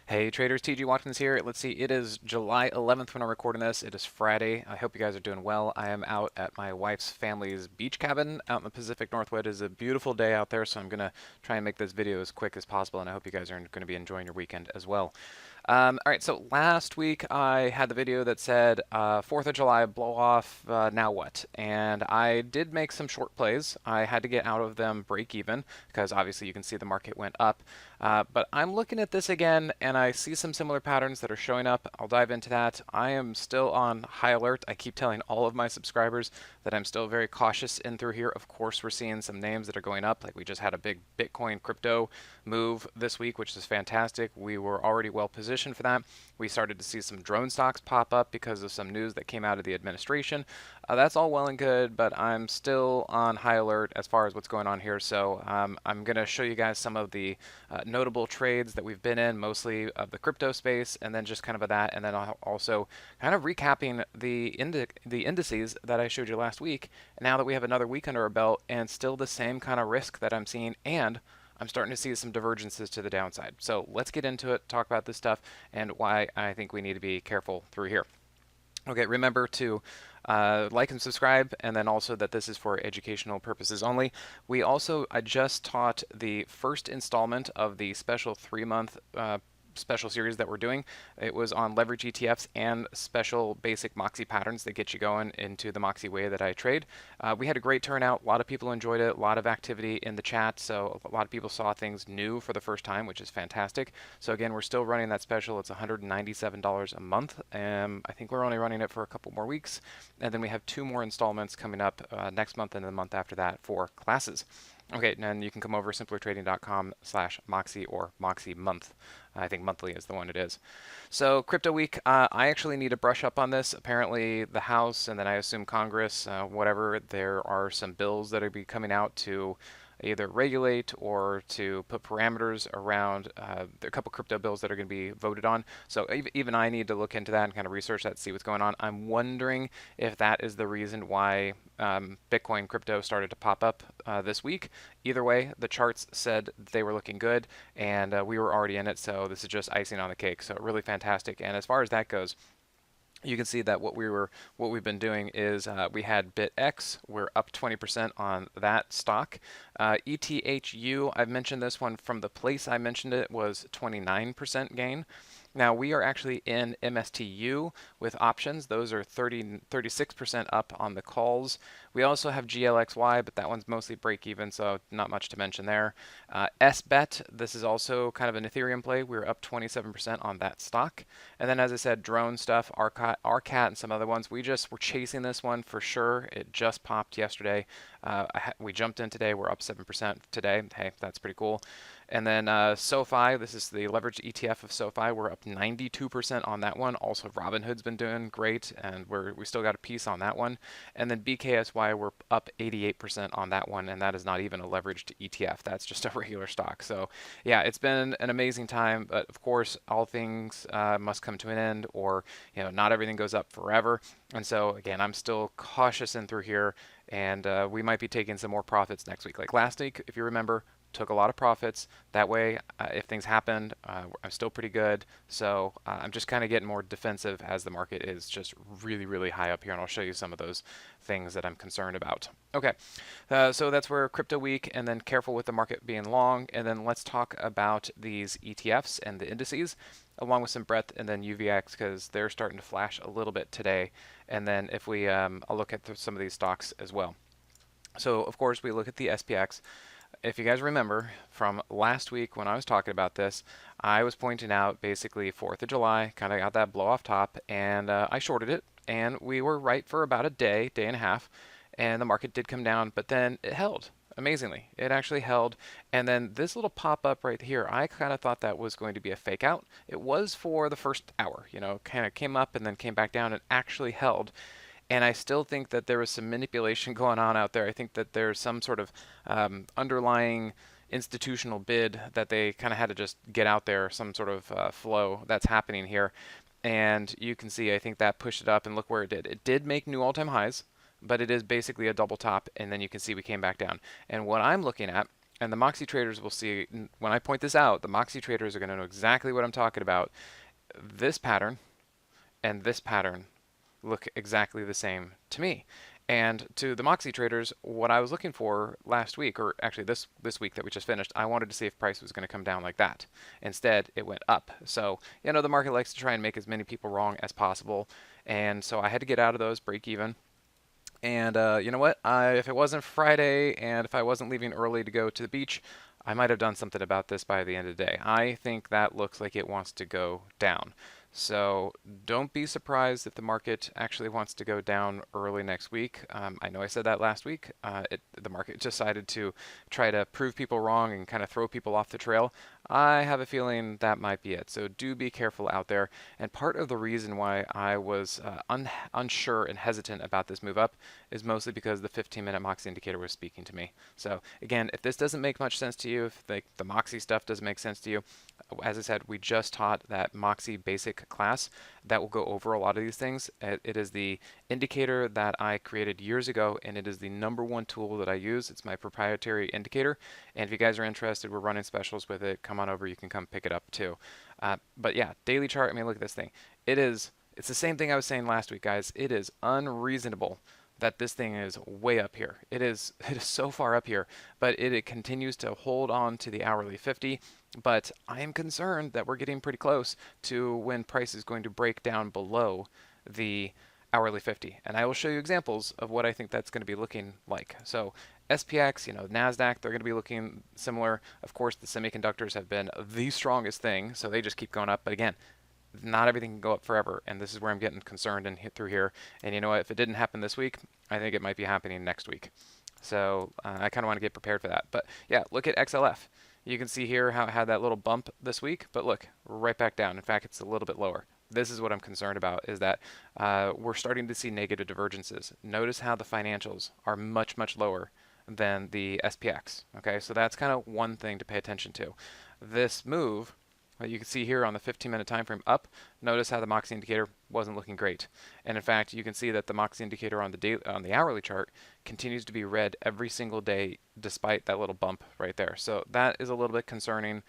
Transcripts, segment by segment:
Hey traders, TG Watkins here. Let's see, it is July 11th when I'm recording this. It is Friday. I hope you guys are doing well. I am out at my wife's family's beach cabin out in the Pacific Northwest. It is a beautiful day out there, so I'm going to try and make this video as quick as possible, and I hope you guys are going to be enjoying your weekend as well. All right, so last week I had the video that said 4th of July blow off, now what? And I did make some short plays. I had to get out of them break even because obviously you can see the market went up. But I'm looking at this again and I see some similar patterns that are showing up. I'll dive into that. I am still on high alert. I keep telling all of my subscribers that I'm still very cautious in through here. Of course, we're seeing some names that are going up. Like we just had a big Bitcoin crypto move this week, which is fantastic. We were already well positioned for that. We started to see some drone stocks pop up because of some news that came out of the administration. That's all well and good, but I'm still on high alert as far as what's going on here. So I'm going to show you guys some of the notable trades that we've been in, mostly of the crypto space, and then just kind of that, and then also kind of recapping the indices that I showed you last week. Now that we have another week under our belt and still the same kind of risk that I'm seeing, and I'm starting to see some divergences to the downside. So let's get into it, talk about this stuff, and why I think we need to be careful through here. Okay, remember to like and subscribe, and then also that this is for educational purposes only. I just taught the first installment of the special 3-month special series that we're doing. It was on leverage ETFs and special basic Moxie patterns that get you going into the Moxie way that I trade. We had a great turnout. A lot of people enjoyed it. A lot of activity in the chat. So a lot of people saw things new for the first time, which is fantastic. So again, we're still running that special. It's $197 a month. I think we're only running it for a couple more weeks. And then we have 2 more installments coming up next month and the month after that for classes. Okay, and then you can come over simplertrading.com/Moxie or Moxie month. I think monthly is the one it is. So crypto week, I actually need to brush up on this. Apparently the House and then I assume Congress, whatever, there are some bills that are be coming out to either regulate or to put parameters around a couple crypto bills that are going to be voted on. So even I need to look into that and kind of research that, see what's going on. I'm wondering if that is the reason why Bitcoin crypto started to pop up this week. Either way, the charts said they were looking good, and we were already in it, so this is just icing on the cake. So really fantastic. And as far as that goes, you can see that what we've been doing is we had BitX, we're up 20% on that stock. ETHU, I've mentioned this one from the place I mentioned it, was 29% gain. Now we are actually in MSTU with options. Those are 36% up on the calls. We also have GLXY, but that one's mostly break even, so not much to mention there. SBET, this is also kind of an Ethereum play. We're up 27% on that stock. And then as I said, drone stuff, RCAT and some other ones. We're chasing this one for sure. It just popped yesterday. We jumped in today. We're up 7% today. Hey, that's pretty cool. And then SoFi, this is the leveraged ETF of SoFi. We're up 92% on that one. Also, Robinhood's been doing great, and we still got a piece on that one. And then BKSY, we're up 88% on that one, and that is not even a leveraged ETF. That's just a regular stock. So yeah, it's been an amazing time, but of course, all things must come to an end, or not everything goes up forever. And so again, I'm still cautious in through here, and we might be taking some more profits next week. Like last week, if you remember, took a lot of profits. That way, if things happened, I'm still pretty good. So I'm just kind of getting more defensive as the market is just really, really high up here. And I'll show you some of those things that I'm concerned about. Okay, so that's where crypto week, and then careful with the market being long. And then let's talk about these ETFs and the indices, along with some breadth, and then UVX, because they're starting to flash a little bit today. And then if we, I'll look at some of these stocks as well. So of course, we look at the SPX. If you guys remember from last week when I was talking about this, I was pointing out basically 4th of July, kind of got that blow off top, and I shorted it, and we were right for about a day and a half, and the market did come down, but then it held. Amazingly, it actually held. And then this little pop up right here, I kind of thought that was going to be a fake out. It was for the first hour, kind of came up and then came back down and actually held. And I still think that there was some manipulation going on out there. I think that there's some sort of underlying institutional bid that they kind of had to just get out there, some sort of flow that's happening here. And you can see, I think that pushed it up, and look where it did. It did make new all-time highs, but it is basically a double top, and then you can see we came back down. And what I'm looking at And the Moxie traders will see, when I point this out, the Moxie traders are going to know exactly what I'm talking about. This pattern and this pattern look exactly the same to me. And to the Moxie traders, what I was looking for last week, or actually this week that we just finished, I wanted to see if price was going to come down like that. Instead, it went up. So, the market likes to try and make as many people wrong as possible. And so I had to get out of those, break even. And you know what? If it wasn't Friday and if I wasn't leaving early to go to the beach, I might have done something about this by the end of the day. I think that looks like it wants to go down. So don't be surprised if the market actually wants to go down early next week. I know I said that last week. The market decided to try to prove people wrong and kind of throw people off the trail. I have a feeling that might be it. So do be careful out there. And part of the reason why I was unsure and hesitant about this move up is mostly because the 15-minute Moxie indicator was speaking to me. So again, if this doesn't make much sense to you, if the Moxie stuff doesn't make sense to you, as I said, we just taught that Moxie basic class that will go over a lot of these things. It is the indicator that I created years ago, and it is the #1 tool that I use. It's my proprietary indicator, and if you guys are interested, we're running specials with it. Come on over, you can come pick it up too. But yeah, daily chart, I mean, look at this thing. It's the same thing I was saying last week, guys. It is unreasonable that this thing is way up here. It is so far up here, but it continues to hold on to the hourly 50. But I am concerned that we're getting pretty close to when price is going to break down below the hourly 50. And I will show you examples of what I think that's going to be looking like. So SPX, NASDAQ, they're going to be looking similar. Of course, the semiconductors have been the strongest thing, so they just keep going up. But again, not everything can go up forever, and this is where I'm getting concerned and hit through here. And you know what? If it didn't happen this week, I think it might be happening next week. So I kind of want to get prepared for that. But yeah, look at XLF. You can see here how it had that little bump this week, but look, right back down. In fact, it's a little bit lower. This is what I'm concerned about, is that we're starting to see negative divergences. Notice how the financials are much, much lower than the SPX. Okay, so that's kind of one thing to pay attention to. This move, you can see here on the 15-minute time frame up, notice how the Moxie indicator wasn't looking great. And in fact, you can see that the Moxie indicator on the hourly chart continues to be red every single day despite that little bump right there. So that is a little bit concerning.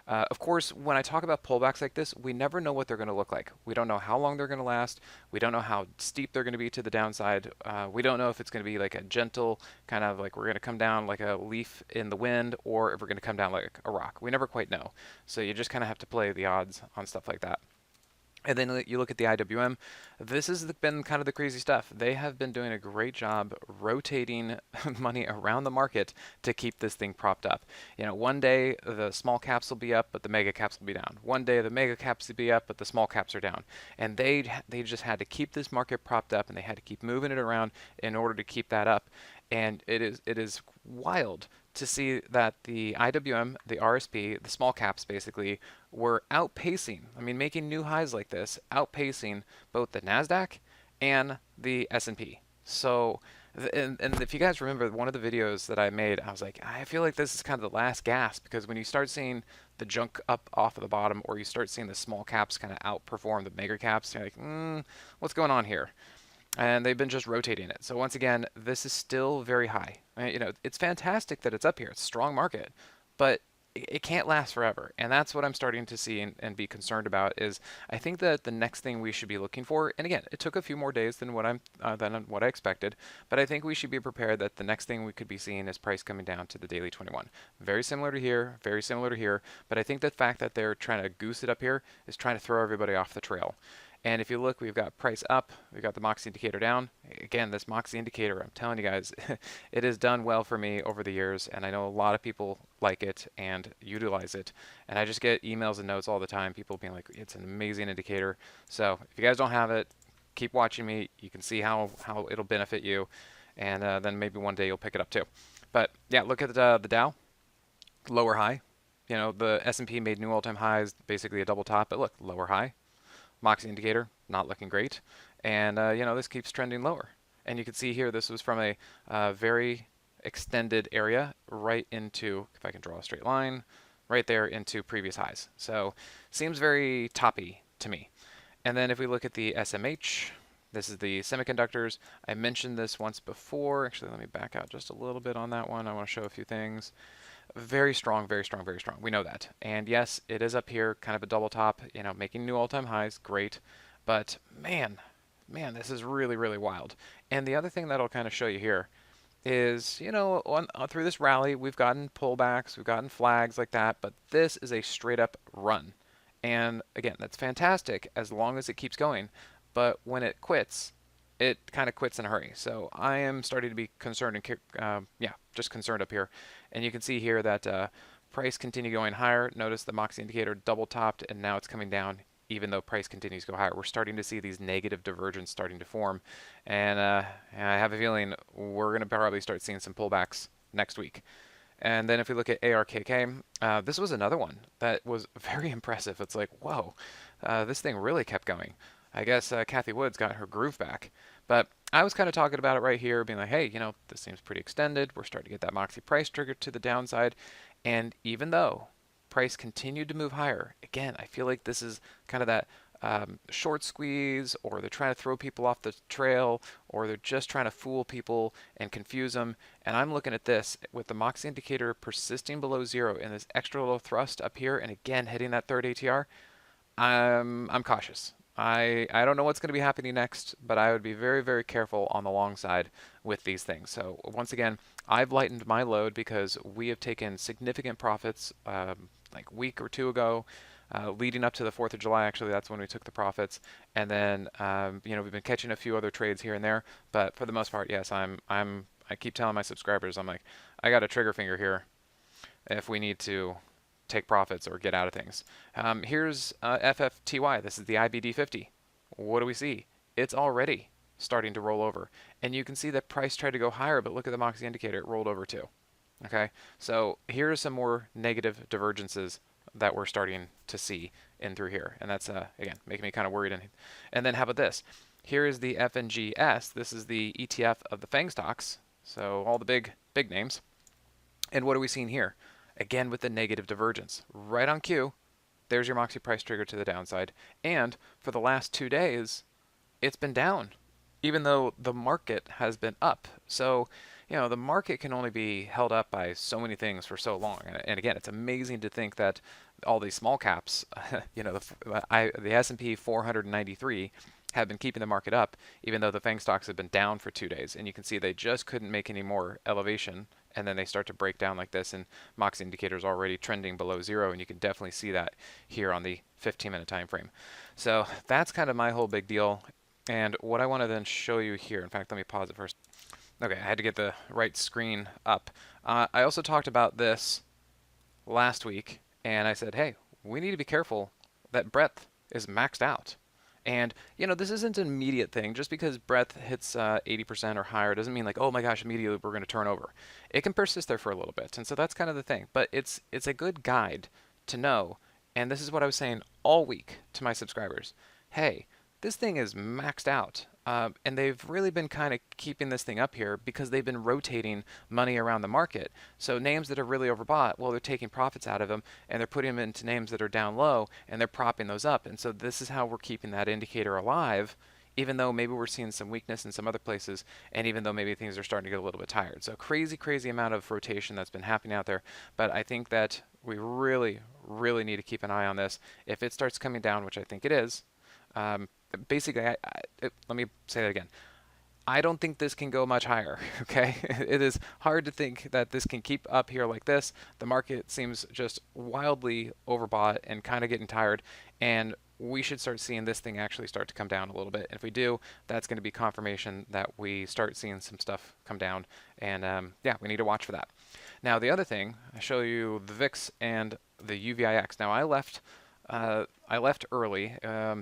Of course, when I talk about pullbacks like this, we never know what they're going to look like. We don't know how long they're going to last. We don't know how steep they're going to be to the downside. We don't know if it's going to be like a gentle kind of like we're going to come down like a leaf in the wind, or if we're going to come down like a rock. We never quite know. So you just kind of have to play the odds on stuff like that. And then you look at the IWM. This has been kind of the crazy stuff. They have been doing a great job rotating money around the market to keep this thing propped up. One day the small caps will be up, but the mega caps will be down. One day the mega caps will be up, but the small caps are down. And they just had to keep this market propped up, and they had to keep moving it around in order to keep that up. And it is wild to see that the IWM, the RSP, the small caps basically were outpacing, making new highs like this, outpacing both the NASDAQ and the S&P. So, and if you guys remember one of the videos that I made, I was like, I feel like this is kind of the last gasp, because when you start seeing the junk up off of the bottom, or you start seeing the small caps kind of outperform the mega caps, you're like, what's going on here? And they've been just rotating it. So once again, this is still very high. It's fantastic that it's up here. It's a strong market, but it can't last forever. And that's what I'm starting to see and be concerned about. Is I think that the next thing we should be looking for, and again, it took a few more days than what I expected, but I think we should be prepared that the next thing we could be seeing is price coming down to the daily 21. Very similar to here, very similar to here, but I think the fact that they're trying to goose it up here is trying to throw everybody off the trail. And if you look, we've got price up, we've got the Moxie indicator down. Again, this Moxie indicator, I'm telling you guys, it has done well for me over the years, and I know a lot of people like it and utilize it. And I just get emails and notes all the time, people being like, it's an amazing indicator. So if you guys don't have it, keep watching me. You can see how it'll benefit you, and then maybe one day you'll pick it up too. But yeah, look at the Dow, lower high. The S&P made new all-time highs, basically a double top, but look, lower high. Moxie indicator, not looking great. And, this keeps trending lower. And you can see here, this was from a very extended area right into, if I can draw a straight line, right there into previous highs. So seems very toppy to me. And then if we look at the SMH, this is the semiconductors. I mentioned this once before. Actually, let me back out just a little bit on that one. I want to show a few things. Very strong, very strong, very strong. We know that. And yes, it is up here, kind of a double top, making new all-time highs. Great. But man, this is really, really wild. And the other thing that I'll kind of show you here is, through this rally, we've gotten pullbacks, we've gotten flags like that, but this is a straight up run. And again, that's fantastic as long as it keeps going. But when it quits, it kind of quits in a hurry. So I am starting to be concerned and yeah, just concerned up here. And you can see here that price continue going higher. Notice the Moxie indicator double topped and now it's coming down even though price continues to go higher. We're starting to see these negative divergences starting to form. And I have a feeling we're going to probably start seeing some pullbacks next week. And then if we look at ARKK, this was another one that was very impressive. It's like, whoa, this thing really kept going. I guess Kathy Woods got her groove back. But I was kind of talking about it right here, being like, hey, this seems pretty extended. We're starting to get that Moxie price trigger to the downside. And even though price continued to move higher, again, I feel like this is kind of that short squeeze, or they're trying to throw people off the trail, or they're just trying to fool people and confuse them. And I'm looking at this with the Moxie indicator persisting below zero and this extra little thrust up here, and again hitting that third ATR. I'm cautious. I don't know what's going to be happening next, but I would be very, very careful on the long side with these things. So once again, I've lightened my load because we have taken significant profits like a week or two ago. Leading up to the 4th of July, actually, that's when we took the profits. And then, we've been catching a few other trades here and there. But for the most part, yes, I keep telling my subscribers, I'm like, I got a trigger finger here if we need to take profits or get out of things. Here's FFTY. This is the IBD50. What do we see? It's already starting to roll over. And you can see that price tried to go higher, but look at the Moxie indicator. It rolled over too. Okay, so here are some more negative divergences that we're starting to see in through here. And that's, again, making me kind of worried. And then how about this? Here is the FNGS. This is the ETF of the FANG stocks. So all the big names. And what are we seeing here? Again, with the negative divergence. Right on cue, there's your Moxie price trigger to the downside. And for the last 2 days, it's been down, even though the market has been up. So, the market can only be held up by so many things for so long. And again, it's amazing to think that all these small caps, the S&P 493 have been keeping the market up, even though the FANG stocks have been down for 2 days. And you can see they just couldn't make any more elevation. And then they start to break down like this, and Moxie indicators already trending below zero, and you can definitely see that here on the 15-minute time frame. So that's kind of my whole big deal. And what I want to then show you here, in fact, let me pause it first. Okay, I had to get the right screen up. I also talked about this last week, and I said, hey, we need to be careful that breadth is maxed out. And, this isn't an immediate thing. Just because breadth hits 80% or higher doesn't mean like, oh my gosh, immediately we're going to turn over. It can persist there for a little bit. And so that's kind of the thing. But it's a good guide to know. And this is what I was saying all week to my subscribers. Hey, this thing is maxed out. And they've really been kind of keeping this thing up here because they've been rotating money around the market. So names that are really overbought, well, they're taking profits out of them and they're putting them into names that are down low and they're propping those up. And so this is how we're keeping that indicator alive, even though maybe we're seeing some weakness in some other places, and even though maybe things are starting to get a little bit tired. So crazy, crazy amount of rotation that's been happening out there. But I think that we really, really need to keep an eye on this. If it starts coming down, which I think it is, basically, let me say that again. I don't think this can go much higher, okay? It is hard to think that this can keep up here like this. The market seems just wildly overbought and kind of getting tired, and we should start seeing this thing actually start to come down a little bit. And if we do, that's going to be confirmation that we start seeing some stuff come down, and yeah, we need to watch for that. Now, the other thing, I show you the VIX and the UVIX. Now, I left early,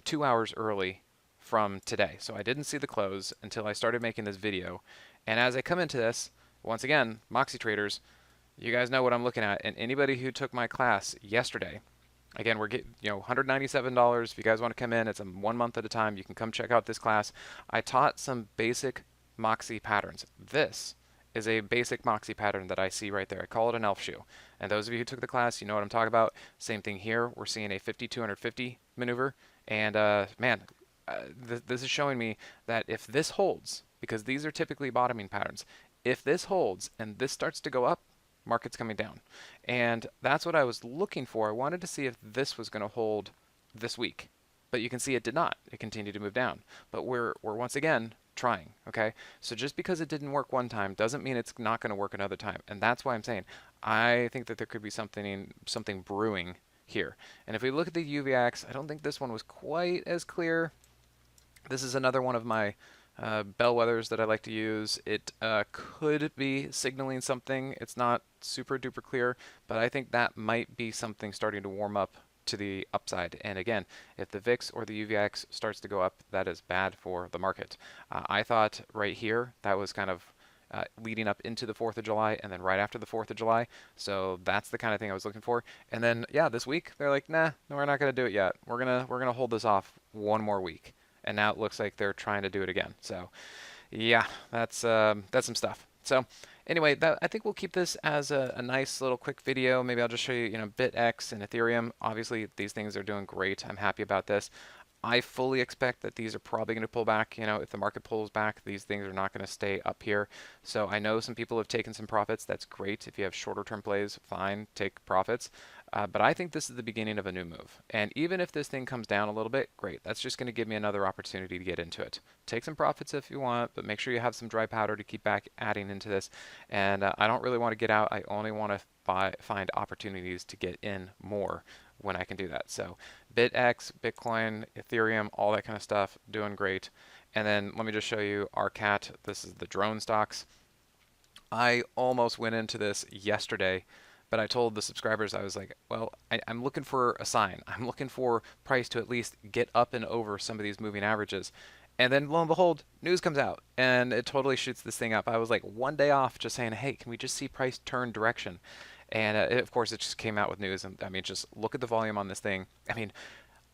2 hours early from today. So I didn't see the close until I started making this video. And as I come into this, once again, Moxie traders, you guys know what I'm looking at. And anybody who took my class yesterday, again, we're getting, $197. If you guys want to come in, it's a 1 month at a time. You can come check out this class. I taught some basic Moxie patterns. This is a basic Moxie pattern that I see right there. I call it an elf shoe. And those of you who took the class, you know what I'm talking about. Same thing here. We're seeing a 5250 maneuver. And man, this is showing me that if this holds, because these are typically bottoming patterns, if this holds and this starts to go up, market's coming down. And that's what I was looking for. I wanted to see if this was going to hold this week. But you can see it did not. It continued to move down. But we're once again trying, okay? So just because it didn't work one time doesn't mean it's not going to work another time. And that's why I'm saying I think that there could be something brewing here. And if we look at the UVX, I don't think this one was quite as clear. This is another one of my bellwethers that I like to use. It could be signaling something. It's not super duper clear, but I think that might be something starting to warm up to the upside. And again, if the VIX or the UVX starts to go up, that is bad for the market. I thought right here that was kind of leading up into the 4th of July and then right after the 4th of July. So that's the kind of thing I was looking for. And then yeah, this week they're like, nah, no, we're not going to do it yet. We're gonna hold this off one more week. And now it looks like they're trying to do it again. So yeah, that's some stuff. So anyway, I think we'll keep this as a nice little quick video. Maybe I'll just show you, BitX and Ethereum. Obviously, these things are doing great. I'm happy about this. I fully expect that these are probably going to pull back. If the market pulls back, these things are not going to stay up here. So I know some people have taken some profits. That's great. If you have shorter term plays, fine, take profits. But I think this is the beginning of a new move. And even if this thing comes down a little bit, great. That's just going to give me another opportunity to get into it. Take some profits if you want, but make sure you have some dry powder to keep back adding into this. And I don't really want to get out. I only want to find opportunities to get in more when I can do that. So BitX, Bitcoin, Ethereum, all that kind of stuff, doing great. And then let me just show you our cat. This is the drone stocks. I almost went into this yesterday, but I told the subscribers, I was like, well, I'm looking for a sign. I'm looking for price to at least get up and over some of these moving averages. And then lo and behold, news comes out and it totally shoots this thing up. I was like one day off just saying, hey, can we just see price turn direction? And of course, it just came out with news. And I mean, just look at the volume on this thing. I mean,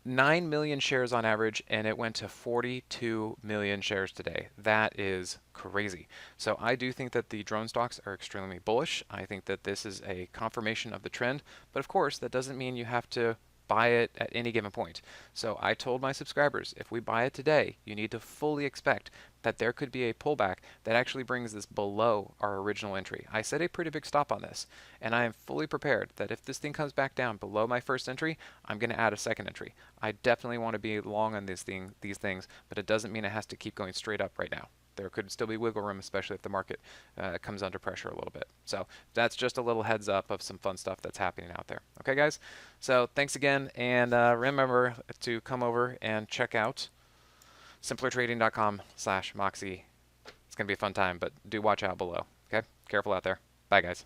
9 million shares on average, and it went to 42 million shares today. That is crazy. So I do think that the drone stocks are extremely bullish. I think that this is a confirmation of the trend. But of course, that doesn't mean you have to buy it at any given point. So I told my subscribers, if we buy it today, you need to fully expect that there could be a pullback that actually brings this below our original entry. I set a pretty big stop on this, and I am fully prepared that if this thing comes back down below my first entry, I'm going to add a second entry. I definitely want to be long on these things, but it doesn't mean it has to keep going straight up right now. There could still be wiggle room, especially if the market comes under pressure a little bit. So that's just a little heads up of some fun stuff that's happening out there. Okay, guys? So thanks again, and remember to come over and check out simplertrading.com/Moxie. It's going to be a fun time, but do watch out below. Okay? Careful out there. Bye, guys.